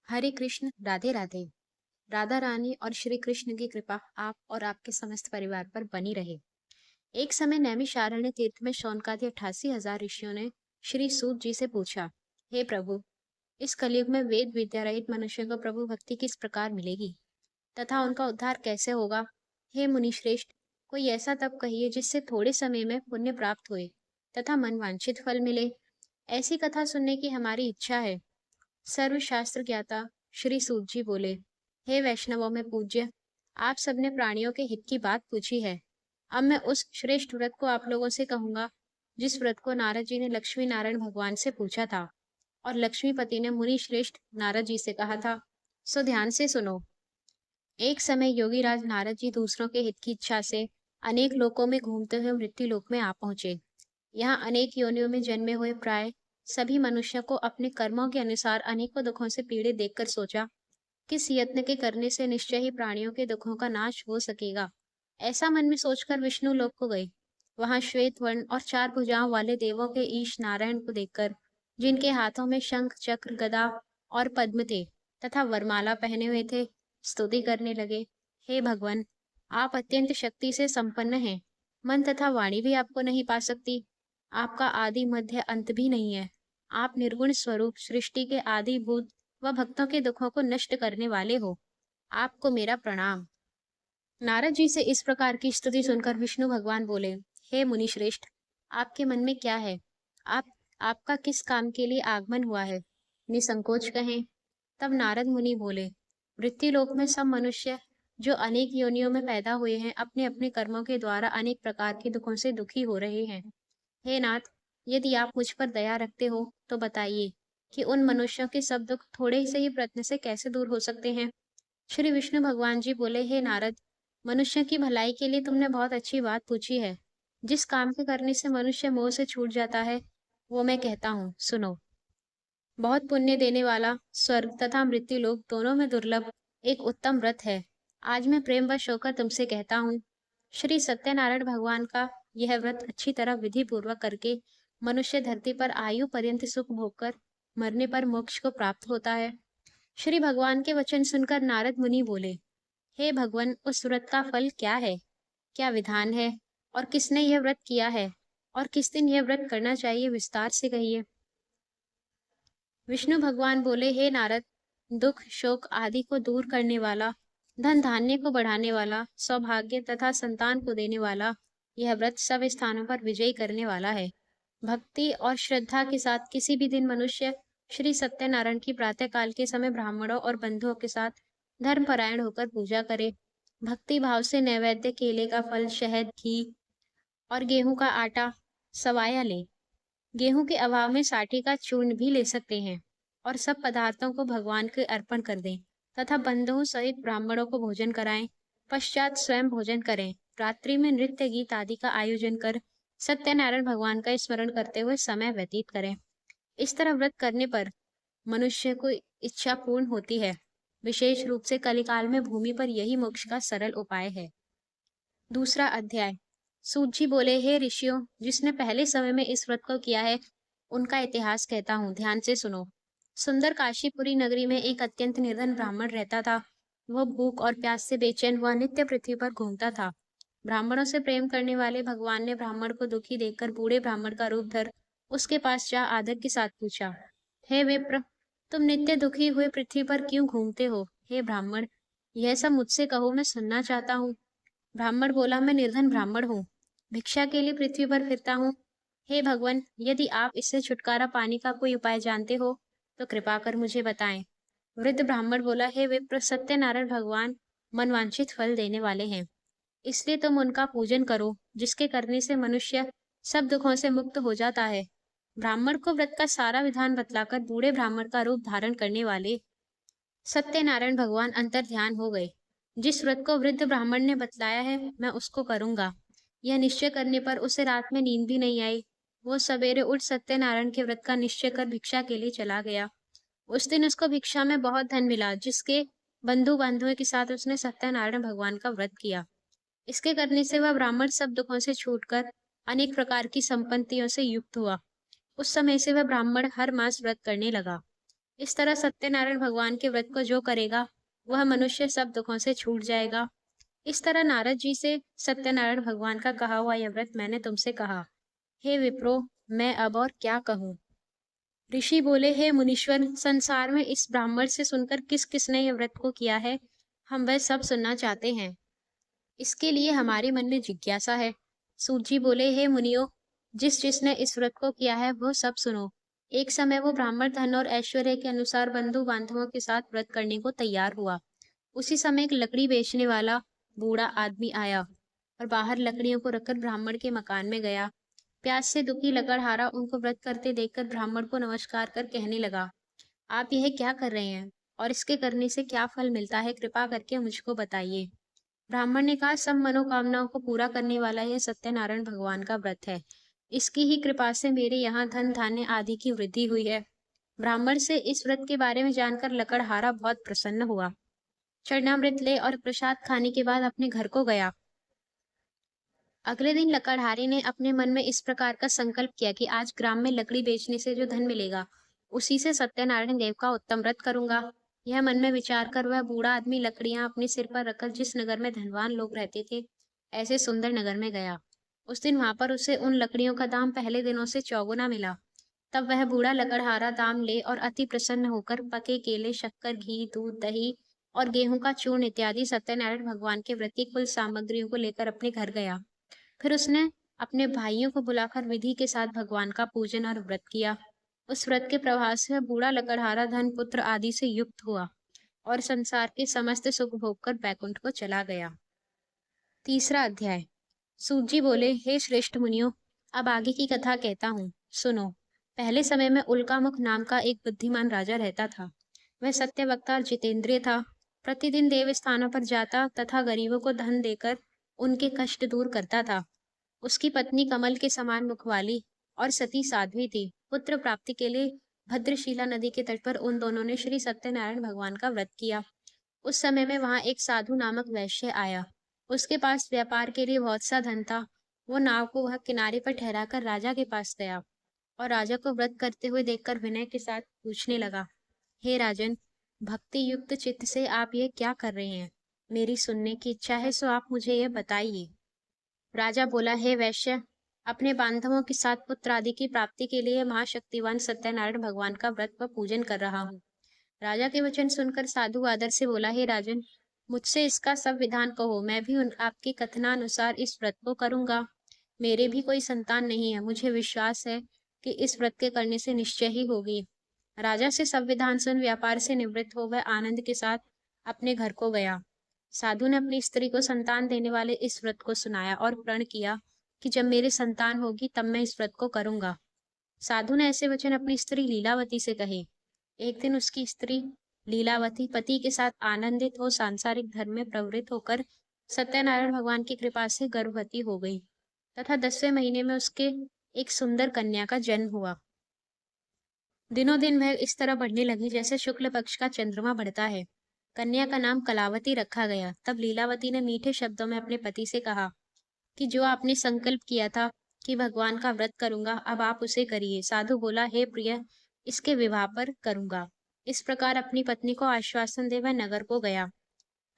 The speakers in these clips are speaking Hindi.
हरे कृष्ण, राधे राधे। राधा रानी और श्री कृष्ण की कृपा आप और आपके समस्त परिवार पर बनी रहे। एक समय नैमिषारण्य तीर्थ में शौनकादि 88,000 ऋषियों ने श्री सूत जी से पूछा, हे प्रभु, इस कलयुग में वेद विद्या रहित मनुष्य को प्रभु भक्ति किस प्रकार मिलेगी तथा उनका उद्धार कैसे होगा। हे मुनि श्रेष्ठ, कोई ऐसा तप कहिए जिससे थोड़े समय में पुण्य प्राप्त हुए तथा मनवांछित फल मिले। ऐसी कथा सुनने की हमारी इच्छा है। सर्वशास्त्र ज्ञाता श्री सूत जी बोले, हे वैष्णवों में पूज्य, आप सबने प्राणियों के हित की बात पूछी है। अब मैं उस श्रेष्ठ व्रत को आप लोगों से कहूंगा जिस व्रत को नारद जी ने लक्ष्मी नारायण भगवान से पूछा था और लक्ष्मीपति ने मुनि श्रेष्ठ नारद जी से कहा था। सो ध्यान से सुनो। एक समय योगीराज नारद जी दूसरों के हित की इच्छा से अनेक लोकों में घूमते हुए मृत्यु लोक में आ पहुंचे। यहाँ अनेक योनियों में जन्मे हुए प्राय सभी मनुष्यों को अपने कर्मों के अनुसार अनेकों दुखों से पीड़ित देखकर सोचा, किस यत्न के करने से निश्चय ही प्राणियों के दुखों का नाश हो सकेगा। ऐसा मन में सोचकर विष्णु लोक को गए। वहां श्वेत वर्ण और 4 भुजाओं वाले देवों के ईश नारायण को देखकर, जिनके हाथों में शंख चक्र गदा और पद्म थे तथा वरमाला पहने हुए थे, स्तुति करने लगे। हे भगवान, आप अत्यंत शक्ति से संपन्न हैं। मन तथा वाणी भी आपको नहीं पा सकती। आपका आदि मध्य अंत भी नहीं है। आप निर्गुण स्वरूप सृष्टि के आदि भूत व भक्तों के दुखों को नष्ट करने वाले हो। आपको मेरा प्रणाम। नारद जी से इस प्रकार की स्तुति सुनकर विष्णु भगवान बोले, हे मुनि श्रेष्ठ, आपके मन में क्या है? आप आपका किस काम के लिए आगमन हुआ है? निसंकोच कहें। तब नारद मुनि बोले, मृत्युलोक में सब मनुष्य जो अनेक योनियों में पैदा हुए हैं, अपने अपने कर्मों के द्वारा अनेक प्रकार के दुखों से दुखी हो रहे हैं। हे नाथ, यदि आप मुझ पर दया रखते हो तो बताइए कि उन मनुष्यों के सब दुख थोड़े से ही प्रयत्न से कैसे दूर हो सकते हैं। श्री विष्णु भगवान जी बोले, हे नारद, मनुष्य की भलाई के लिए तुमने बहुत अच्छी बात पूछी है। जिस काम के करने से मनुष्य मोह से छूट जाता है, वो मैं कहता हूँ, सुनो। बहुत पुण्य देने वाला स्वर्ग तथा मृत्यु लोक दोनों में दुर्लभ एक उत्तम व्रत है। आज मैं प्रेमवश होकर तुमसे कहता हूँ, श्री सत्यनारायण भगवान का यह व्रत अच्छी तरह विधि पूर्वक करके मनुष्य धरती पर आयु पर्यंत सुख भोग कर मरने पर मोक्ष को प्राप्त होता है। श्री भगवान के वचन सुनकर नारद मुनि बोले, हे भगवान, उस व्रत का फल क्या है? क्या विधान है? और किसने यह व्रत किया है? और किस दिन यह व्रत करना चाहिए, विस्तार से कहिए। विष्णु भगवान बोले, हे नारद, दुख शोक आदि को दूर करने वाला, धन धान्य को बढ़ाने वाला, सौभाग्य तथा संतान को देने वाला, यह व्रत सब स्थानों पर विजयी करने वाला है। भक्ति और श्रद्धा के साथ किसी भी दिन मनुष्य श्री सत्यनारायण की प्रातः काल के समय ब्राह्मणों और बंधुओं के साथ धर्मपरायण होकर पूजा करे। भक्ति भाव से नैवेद्य केले का फल, शहद, घी और गेहूं का आटा सवाया ले। गेहूं के अभाव में साठी का चूर्ण भी ले सकते हैं और सब पदार्थों को भगवान के अर्पण कर दें तथा बंधुओं सहित ब्राह्मणों को भोजन कराएं। पश्चात स्वयं भोजन करें। रात्रि में नृत्य गीत आदि का आयोजन कर सत्यनारायण भगवान का स्मरण करते हुए समय व्यतीत करें। इस तरह व्रत करने पर मनुष्य को इच्छा पूर्ण होती है। विशेष रूप से कलिकाल में भूमि पर यही मोक्ष का सरल उपाय है। दूसरा अध्याय। सूत जी बोले, हे ऋषियों, जिसने पहले समय में इस व्रत को किया है, उनका इतिहास कहता हूँ, ध्यान से सुनो। सुंदर काशीपुरी नगरी में एक अत्यंत निर्धन ब्राह्मण रहता था। वह भूख और प्यास से बेचैन हुआ नित्य पृथ्वी पर घूमता था। ब्राह्मणों से प्रेम करने वाले भगवान ने ब्राह्मण को दुखी देखकर बूढ़े ब्राह्मण का रूप धर उसके पास जा आदर के साथ पूछा, हे विप्र, तुम नित्य दुखी हुए पृथ्वी पर क्यों घूमते हो? हे ब्राह्मण, यह सब मुझसे कहो, मैं सुनना चाहता हूँ। ब्राह्मण बोला, मैं निर्धन ब्राह्मण हूँ, भिक्षा के लिए पृथ्वी पर फिरता हूँ। हे भगवान, यदि आप इससे छुटकारा पाने का कोई उपाय जानते हो तो कृपा कर मुझे बताएं। वृद्ध ब्राह्मण बोला, हे विप्र, सत्यनारायण भगवान मनवांछित फल देने वाले हैं, इसलिए तुम उनका पूजन करो, जिसके करने से मनुष्य सब दुखों से मुक्त हो जाता है। ब्राह्मण को व्रत का सारा विधान बतलाकर बूढ़े ब्राह्मण का रूप धारण करने वाले सत्यनारायण भगवान अंतर ध्यान हो गए। जिस व्रत को वृद्ध ब्राह्मण ने बतलाया है, मैं उसको करूंगा। यह निश्चय करने पर उसे रात में नींद भी नहीं आई। वो सवेरे उठ सत्यनारायण के व्रत का निश्चय कर भिक्षा के लिए चला गया। उस दिन उसको भिक्षा में बहुत धन मिला, जिसके बंधु बांधवों के साथ उसने सत्यनारायण भगवान का व्रत किया। इसके करने से वह ब्राह्मण सब दुखों से छूटकर अनेक प्रकार की संपत्तियों से युक्त हुआ। उस समय से वह ब्राह्मण हर मास व्रत करने लगा। इस तरह सत्यनारायण भगवान के व्रत को जो करेगा, वह मनुष्य सब दुखों से छूट जाएगा। इस तरह नारद जी से सत्यनारायण भगवान का कहा हुआ यह व्रत मैंने तुमसे कहा। हे विप्रो, मैं अब और क्या कहूँ? ऋषि बोले, हे मुनीश्वर, संसार में इस ब्राह्मण से सुनकर किस किसने यह व्रत को किया है, हम वह सब सुनना चाहते हैं। इसके लिए हमारे मन में जिज्ञासा है। सूत जी बोले, हे मुनियो, जिस जिसने इस व्रत को किया है वो सब सुनो। एक समय वो ब्राह्मण धन और ऐश्वर्य के अनुसार बंधु बांधवों के साथ व्रत करने को तैयार हुआ। उसी समय एक लकड़ी बेचने वाला बूढ़ा आदमी आया और बाहर लकड़ियों को रखकर ब्राह्मण के मकान में गया। प्यास से दुखी लकड़हारा उनको व्रत करते देखकर ब्राह्मण को नमस्कार कर कहने लगा, आप यह क्या कर रहे हैं और इसके करने से क्या फल मिलता है, कृपा करके मुझको बताइए। ब्राह्मण ने कहा, सब मनोकामनाओं को पूरा करने वाला यह सत्यनारायण भगवान का व्रत है। इसकी ही कृपा से मेरे यहाँ धन धान्य आदि की वृद्धि हुई है। ब्राह्मण से इस व्रत के बारे में जानकर लकड़हारा बहुत प्रसन्न हुआ। चरणामृत ले और प्रसाद खाने के बाद अपने घर को गया। अगले दिन लकड़हारे ने अपने मन में इस प्रकार का संकल्प किया कि आज ग्राम में लकड़ी बेचने से जो धन मिलेगा, उसी से सत्यनारायण देव का उत्तम व्रत करूंगा। यह मन में विचार कर वह बूढ़ा आदमी लकड़ियां अपने सिर पर रखकर जिस नगर में धनवान लोग रहते थे, ऐसे सुंदर नगर में गया। उस दिन वहां पर उसे उन लकड़ियों का दाम पहले दिनों से चौगुना मिला। तब वह बूढ़ा लकड़हारा दाम ले और अति प्रसन्न होकर पके केले, शक्कर, घी, दूध, दही और गेहूं का चूर्ण इत्यादि सत्यनारायण भगवान के व्रत की कुल सामग्रियों को लेकर अपने घर गया। फिर उसने अपने भाइयों को बुलाकर विधि के साथ भगवान का पूजन और व्रत किया। उस व्रत के प्रभाव से वह बूढ़ा लकड़हारा धन पुत्र आदि से युक्त हुआ और संसार के समस्त सुख भोग कर बैकुंठ को चला गया। तीसरा अध्याय। सूत जी बोले, हे श्रेष्ठ मुनियों, अब आगे की कथा कहता हूँ, सुनो। पहले समय में उल्कामुख नाम का एक बुद्धिमान राजा रहता था। वह सत्यवक्ता और जितेंद्रिय था। प्रतिदिन देव स्थानों पर जाता तथा गरीबों को धन देकर उनके कष्ट दूर करता था। उसकी पत्नी कमल के समान मुख वाली और सती साध्वी थी। पुत्र प्राप्ति के लिए भद्रशिला नदी के तट पर उन दोनों ने श्री सत्यनारायण भगवान का व्रत किया। उस समय में वहां एक साधु नामक वैश्य आया। उसके पास व्यापार के लिए बहुत सा धन था। वो नाव को वह किनारे पर ठहराकर राजा के पास गया और राजा को व्रत करते हुए देखकर विनय के साथ पूछने लगा, हे राजन, भक्ति युक्त चित्त से आप ये क्या कर रहे हैं? मेरी सुनने की इच्छा है, सो आप मुझे ये बताइए। राजा बोला, हे वैश्य, अपने बांधवों के साथ पुत्र आदि की प्राप्ति के लिए महाशक्तिवान सत्यनारायण भगवान का व्रत व पूजन कर रहा हूँ। राजा के वचन सुनकर साधु आदर से बोला, हे राजन, मुझसे इसका सब विधान कहो, मैं भी आपके कथनानुसार इस व्रत को करूंगा। मेरे भी कोई संतान नहीं है, मुझे विश्वास है कि इस व्रत के करने से निश्चय ही होगी। राजा से सब विधान सुन व्यापार से निवृत्त हो वह आनंद के साथ अपने घर को गया। साधु ने अपनी स्त्री को संतान देने वाले इस व्रत को सुनाया और प्रण किया कि जब मेरे संतान होगी तब मैं इस व्रत को करूंगा। साधु ने ऐसे वचन अपनी स्त्री लीलावती से कहे। एक दिन उसकी स्त्री लीलावती पति के साथ आनंदित हो सांसारिक धर्म में प्रवृत्त होकर सत्यनारायण भगवान की कृपा से गर्भवती हो गई तथा 10वें महीने में उसके एक सुंदर कन्या का जन्म हुआ। दिनों दिन वह इस तरह बढ़ने लगी जैसे शुक्ल पक्ष का चंद्रमा बढ़ता है। कन्या का नाम कलावती रखा गया। तब लीलावती ने मीठे शब्दों में अपने पति से कहा कि जो आपने संकल्प किया था कि भगवान का व्रत करूंगा, अब आप उसे करिए। साधु बोला, हे प्रिय, इसके विवाह पर करूंगा। इस प्रकार अपनी पत्नी को आश्वासन दे वह नगर को गया।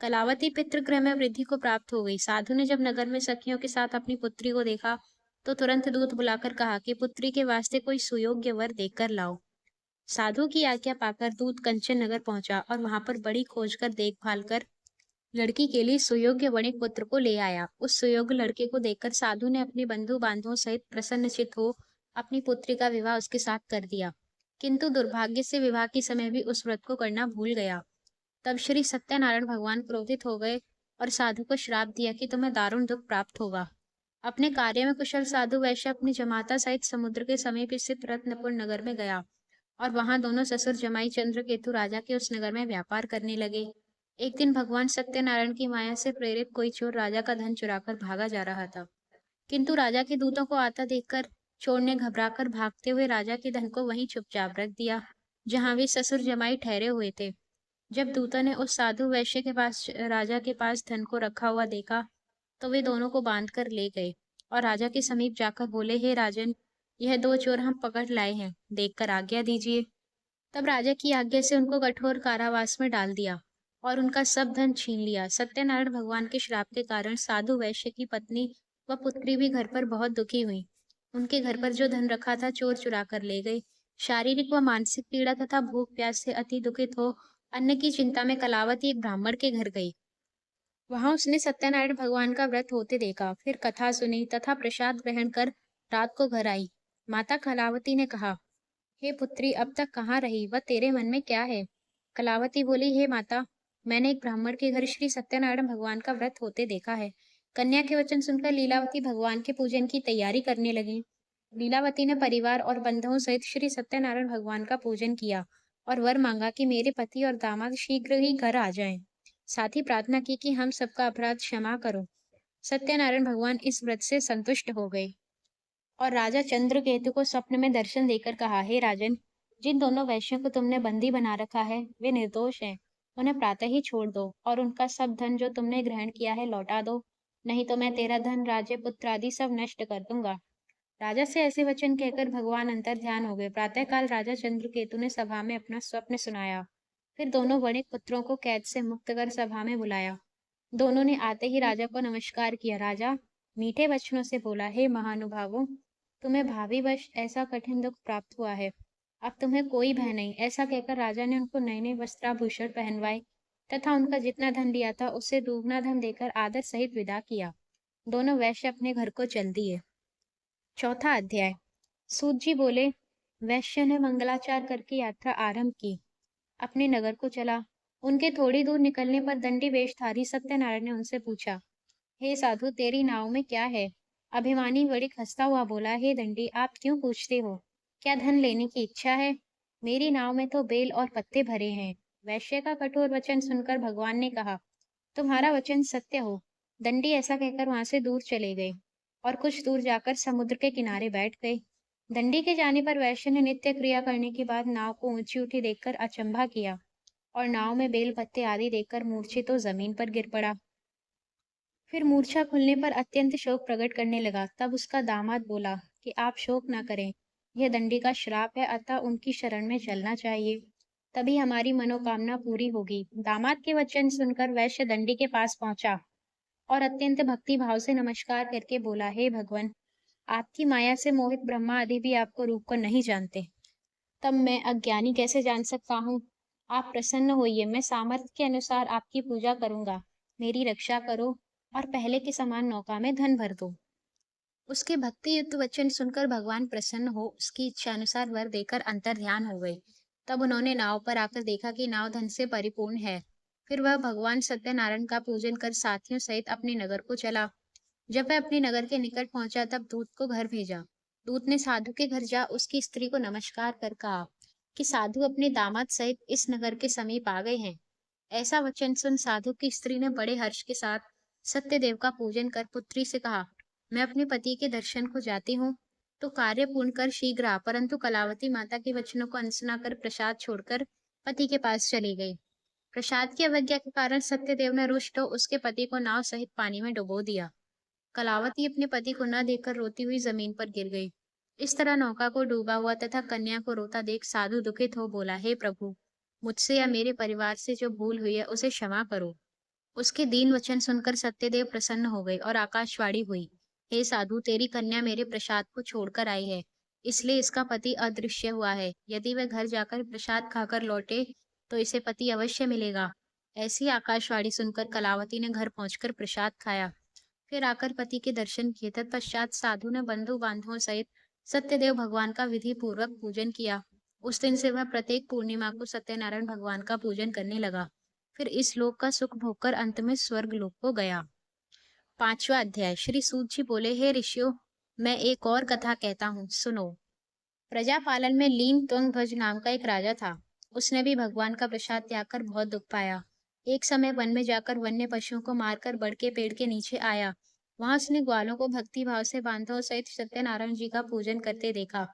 कलावती पितृगृह में वृद्धि को प्राप्त हो गई। साधु ने जब नगर में सखियों के साथ अपनी पुत्री को देखा तो तुरंत दूत बुलाकर कहा कि पुत्री के वास्ते कोई सुयोग्य वर देखकर लाओ। साधु की आज्ञा पाकर दूत कंचन नगर पहुंचा और वहां पर बड़ी खोज कर देखभाल कर लड़की के लिए सुयोग्य वणिक पुत्र को ले आया। उस सुयोग्य लड़के को देखकर साधु ने अपने बंधु बांधवों सहित प्रसन्नचित्त हो अपनी पुत्री का विवाह उसके साथ कर दिया। किंतु दुर्भाग्य से विवाह के समय भी उस व्रत को करना भूल गया। तब श्री सत्यनारायण भगवान क्रोधित हो गए और साधु को श्राप दिया कि तुम्हें दारुण दुख प्राप्त होगा। अपने कार्य में कुशल साधु वैश्य अपनी जमाता सहित समुद्र के समीप स्थित रत्नपुर नगर में गया और वहां दोनों ससुर जमाई चंद्रकेतु राजा के उस नगर में व्यापार करने लगे। एक दिन भगवान सत्यनारायण की माया से प्रेरित कोई चोर राजा का धन चुराकर भागा जा रहा था। किंतु राजा के दूतों को आता देखकर चोर ने घबराकर भागते हुए राजा के धन को वहीं चुपचाप रख दिया जहां वे ससुर जमाई ठहरे हुए थे। जब दूतों ने उस साधु वैश्य के पास राजा के पास धन को रखा हुआ देखा तो वे दोनों को बांध कर ले गए और राजा के समीप जाकर बोले, हे राजन, यह दो चोर हम पकड़ लाए हैं, देखकर आज्ञा दीजिए। तब राजा की आज्ञा से उनको कठोर कारावास में डाल दिया और उनका सब धन छीन लिया। सत्यनारायण भगवान के श्राप के कारण साधु वैश्य की पत्नी व पुत्री भी घर पर बहुत दुखी हुई। उनके घर पर जो धन रखा था चोर चुरा कर ले गए। शारीरिक व मानसिक पीड़ा तथा भूख प्यास से अति दुखित हो अन्न की चिंता में कलावती एक ब्राह्मण के घर गई। वहां उसने सत्यनारायण भगवान का व्रत होते देखा, फिर कथा सुनी तथा प्रसाद ग्रहण कर रात को घर आई। माता कलावती ने कहा, हे पुत्री, अब तक कहाँ रही व तेरे मन में क्या है? कलावती बोली, हे माता, मैंने एक ब्राह्मण के घर श्री सत्यनारायण भगवान का व्रत होते देखा है। कन्या के वचन सुनकर लीलावती भगवान के पूजन की तैयारी करने लगी। लीलावती ने परिवार और बंधुओं सहित श्री सत्यनारायण भगवान का पूजन किया और वर मांगा कि मेरे पति और दामाद शीघ्र ही घर आ जाएं। साथ ही प्रार्थना की कि हम सबका अपराध क्षमा करो। सत्यनारायण भगवान इस व्रत से संतुष्ट हो गए और राजा चंद्रकेतु को स्वप्न में दर्शन देकर कहा, हे राजन, जिन दोनों वैश्यों को तुमने बंदी बना रखा है वे निर्दोष हैं। उन्हें प्रातः ही छोड़ दो और उनका सब धन जो तुमने ग्रहण किया है लौटा दो, नहीं तो मैं तेरा धन राज्य पुत्र आदि सब नष्ट कर दूंगा। राजा से ऐसे वचन कहकर भगवान अंतर ध्यान हो गए। प्रातःकाल राजा चंद्रकेतु ने सभा में अपना स्वप्न सुनाया। फिर दोनों बड़े पुत्रों को कैद से मुक्त कर सभा में बुलाया। दोनों ने आते ही राजा को नमस्कार किया। राजा मीठे वचनों से बोला, हे महानुभावों, तुम्हें भावी वश ऐसा कठिन दुख प्राप्त हुआ है। अब तुम्हें कोई भय नहीं। ऐसा कहकर राजा ने उनको नए नए वस्त्राभूषण पहनवाए तथा उनका जितना धन लिया था उससे दुगना धन देकर आदर सहित विदा किया। दोनों वैश्य अपने घर को चल दिए। चौथा अध्याय। सूत जी बोले, वैश्य ने मंगलाचार करके यात्रा आरंभ की, अपने नगर को चला। उनके थोड़ी दूर निकलने पर दंडी वेशधारी सत्यनारायण ने उनसे पूछा, हे साधु, तेरी नाव में क्या है? अभिमानी बड़ी खस्ता हुआ बोला, हे दंडी, आप क्यों पूछते हो? क्या धन लेने की इच्छा है? मेरी नाव में तो बेल और पत्ते भरे हैं। वैश्य का कठोर वचन सुनकर भगवान ने कहा, तुम्हारा वचन सत्य हो। दंडी ऐसा कहकर वहां से दूर चले गए और कुछ दूर जाकर समुद्र के किनारे बैठ गए। दंडी के जाने पर वैश्य ने नित्य क्रिया करने के बाद नाव को ऊंची उठी देखकर अचंभा किया और नाव में बेल पत्ते आदि देखकर मूर्छित तो जमीन पर गिर पड़ा। फिर मूर्छा खुलने पर अत्यंत शोक प्रकट करने लगा। तब उसका दामाद बोला कि आप शोक न करें, यह दंडी का श्राप है, अतः उनकी शरण में चलना चाहिए, तभी हमारी मनोकामना पूरी होगी। दामाद के वचन सुनकर वैश्य दंडी के पास पहुंचा और अत्यंत भक्ति भाव से नमस्कार करके बोला, हे भगवान, आपकी माया से मोहित ब्रह्मा आदि भी आपको रूप को नहीं जानते, तब मैं अज्ञानी कैसे जान सकता हूँ? आप प्रसन्न होइए, मैं सामर्थ्य के अनुसार आपकी पूजा करूंगा। मेरी रक्षा करो और पहले के समान नौका में धन भर दो। उसके भक्ति युक्त वचन सुनकर भगवान प्रसन्न हो उसकी इच्छा अनुसार वर देकर अंतर ध्यान हो गए। तब उन्होंने नाव पर आकर देखा कि नाव धन से परिपूर्ण है। फिर वह भगवान सत्यनारायण का पूजन कर साथियों सहित अपने नगर को चला। जब वह अपने नगर के निकट पहुंचा तब दूत को घर भेजा। दूत ने साधु के घर जा उसकी स्त्री को नमस्कार कर कहा कि साधु अपने दामाद सहित इस नगर के समीप आ गए हैं। ऐसा वचन सुन साधु की स्त्री ने बड़े हर्ष के साथ सत्यदेव का पूजन कर पुत्री से कहा, मैं अपने पति के दर्शन को जाती हूँ, तो कार्य पूर्ण कर शीघ्र आ। परंतु कलावती माता के वचनों को अनसुना कर प्रसाद छोड़कर पति के पास चली गई। प्रसाद की अवज्ञा के कारण सत्यदेव ने रुष्ट हो उसके पति को नाव सहित पानी में डुबो दिया। कलावती अपने पति को न देखकर रोती हुई जमीन पर गिर गई। इस तरह नौका को डूबा हुआ तथा कन्या को रोता देख साधु दुखित हो बोला, हे प्रभु, मुझसे या मेरे परिवार से जो भूल हुई है उसे क्षमा करो। उसके दीन वचन सुनकर सत्यदेव प्रसन्न हो गए और आकाशवाणी हुई, हे साधु, तेरी कन्या मेरे प्रसाद को छोड़कर आई है, इसलिए इसका पति अदृश्य हुआ है। यदि वह घर जाकर प्रसाद खाकर लौटे तो इसे पति अवश्य मिलेगा। ऐसी आकाशवाणी सुनकर कलावती ने घर पहुंचकर प्रसाद खाया, फिर आकर पति के दर्शन किए। तत्पश्चात साधु ने बंधु बांधवों सहित सत्यदेव भगवान का विधि पूर्वक पूजन किया। उस दिन से वह प्रत्येक पूर्णिमा को सत्यनारायण भगवान का पूजन करने लगा। फिर इस लोक का सुख भोगकर अंत में स्वर्ग लोक को गया। पांचवा अध्याय। श्री सूत जी बोले, हे ऋषियों, मैं एक और कथा कहता हूँ, सुनो। प्रजा पालन में लीन त्वंग ध्वज नाम का एक राजा था। उसने भी भगवान का प्रसाद त्याग कर बहुत दुख पाया। एक समय वन में जाकर वन्य पशुओं को मारकर बड़ के पेड़ के नीचे आया। वहां उसने ग्वालों को भक्ति भाव से बांधव सहित सत्यनारायण जी का पूजन करते देखा।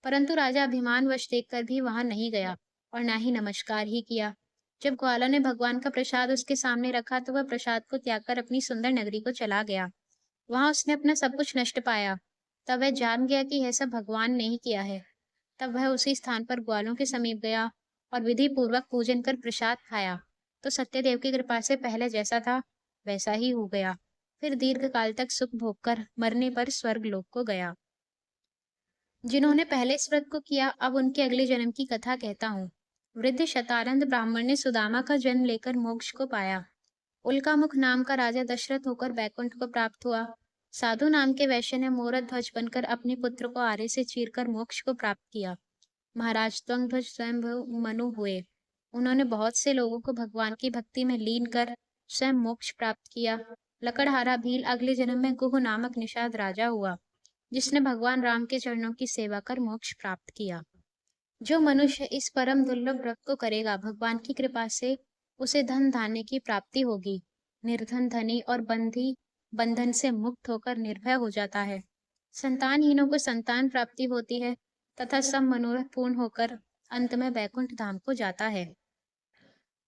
परंतु राजा अभिमान वश देखकर भी वहां नहीं गया और न ही नमस्कार ही किया। जब ग्वाला ने भगवान का प्रसाद उसके सामने रखा तो वह प्रसाद को त्याग कर अपनी सुंदर नगरी को चला गया। वहां उसने अपना सब कुछ नष्ट पाया। तब वह जान गया कि यह सब भगवान ने ही किया है। तब वह उसी स्थान पर ग्वालों के समीप गया और विधि पूर्वक पूजन कर प्रसाद खाया तो सत्यदेव की कृपा से पहले जैसा था वैसा ही हो गया। फिर दीर्घ काल तक सुख भोग कर मरने पर स्वर्ग लोक को गया। जिन्होंने पहले इस व्रत को किया, अब उनके अगले जन्म की कथा कहता हूँ। वृद्ध शतानंद ब्राह्मण ने सुदामा का जन्म लेकर मोक्ष को पाया। उल्कामुख नाम का राजा दशरथ होकर बैकुंठ को प्राप्त हुआ। साधु नाम के वैश्य ने मोरत ध्वज बनकर अपने पुत्र को आरे से चीरकर मोक्ष को प्राप्त किया। महाराज त्वंग स्वयं मनु हुए। उन्होंने बहुत से लोगों को भगवान की भक्ति में लीन कर स्वयं मोक्ष प्राप्त किया। लकड़हारा भील अगले जन्म में गुह नामक निषाद राजा हुआ, जिसने भगवान राम के चरणों की सेवा कर मोक्ष प्राप्त किया। जो मनुष्य इस परम दुर्लभ व्रत को करेगा, भगवान की कृपा से उसे धन धान्य की प्राप्ति होगी। निर्धन धनी और बंधी बंधन से मुक्त होकर निर्भय हो जाता है। संतानहीनों को संतान प्राप्ति होती है तथा सब मनोरथ पूर्ण होकर अंत में बैकुंठ धाम को जाता है।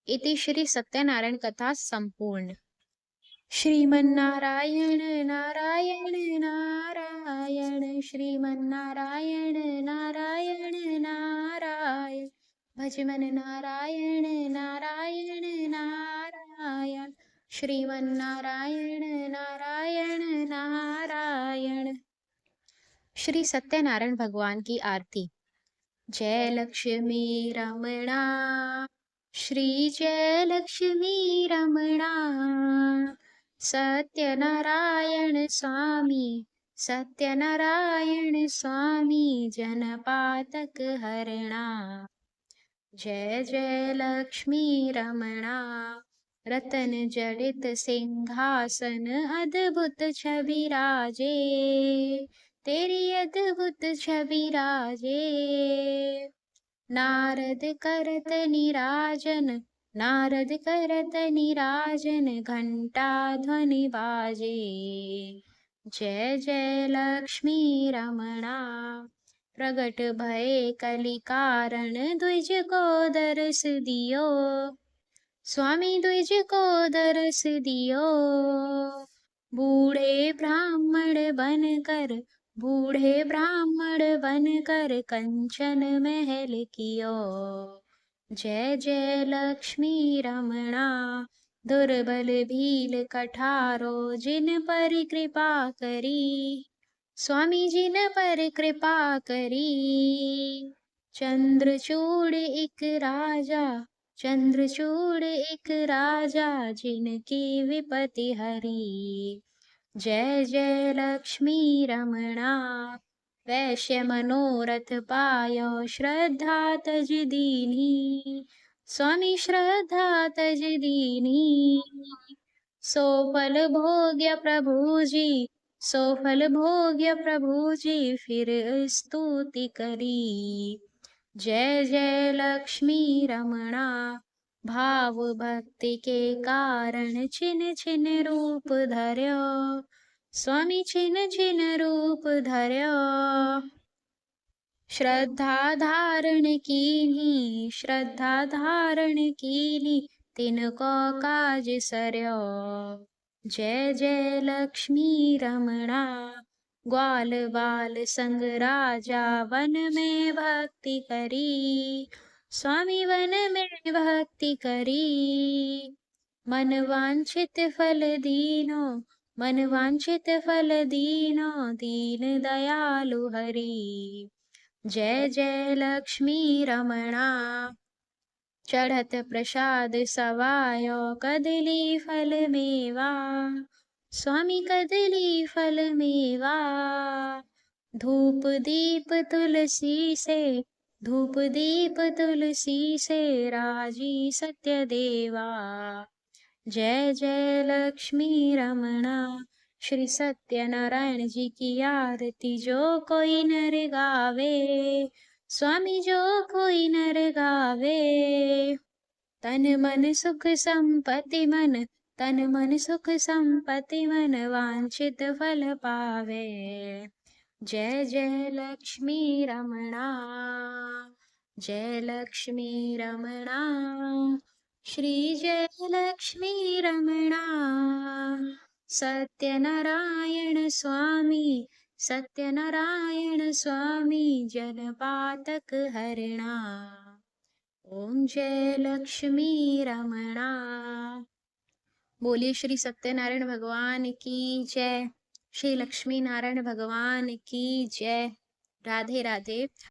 इति श्री सत्यनारायण कथा संपूर्ण। श्रीमन्नारायण नारायण नारायण श्रीमन्नारायण नारायण नारायण भजमन नारायण नारायण नारायण श्रीमन्नारायण नारायण नारायण। श्री सत्यनारायण भगवान की आरती। जय लक्ष्मी रमणा श्री जय लक्ष्मी रमणा सत्यनारायण स्वामी सत्यनारायण स्वामी जनपातक हरणा। जय जय लक्ष्मी रमणा रतन जड़ित सिंहासन अद्भुत छवि राजे तेरी अद्भुत छवि राजे। नारद करत निराजन नारद करत निराजन घंटा ध्वनि बाजे। जय जय लक्ष्मी रमणा प्रगट भये कलि कारण द्विज को दर्श दियो स्वामी द्विज को दर्श दियो। बूढ़े ब्राह्मण बनकर कंचन महल कियो। जय जय लक्ष्मी रमणा दुर्बल भील कठारो जिन पर कृपा करी स्वामी जिन पर कृपा करी। चंद्रचूड़ एक राजा जिनकी विपत्ति हरी। जय जय लक्ष्मी रमणा वैश्य मनोरथ पायो श्रद्धा तज दीनी स्वामी श्रद्धा तज दीनी। सो फल भोग्य प्रभु जी फिर स्तुति करी। जय जय लक्ष्मी रमणा भाव भक्ति के कारण छिन छिन रूप धर्यो स्वामी छिन छिन रूप धर्यो। श्रद्धा धारण कीनी तिनको काज सर्यो। जय जय लक्ष्मी रमणा ग्वाल बाल संग राजा वन में भक्ति करी स्वामी वन में भक्ति करी। मन वांछित फल दीनो दीन दयालु हरि। जय जय लक्ष्मी रमणा चढ़त प्रसाद सवायो कदली फल मेवा स्वामी कदली फल मेवा। धूप दीप तुलसी से राजी सत्य देवा। जय जय लक्ष्मी रमणा श्री सत्यनारायण जी की आरती जो कोई नर गावे स्वामी जो कोई नर गावे। तन मन सुख संपत्ति मन वांछित फल पावे। जय जय लक्ष्मी रमणा जय लक्ष्मी रमणा श्री जय लक्ष्मी रमणा। सत्यनारायण स्वामी जनपातक हरणा। ओम जय लक्ष्मी रमणा। बोलिए श्री सत्यनारायण भगवान की जय। श्री लक्ष्मी नारायण भगवान की जय। राधे राधे।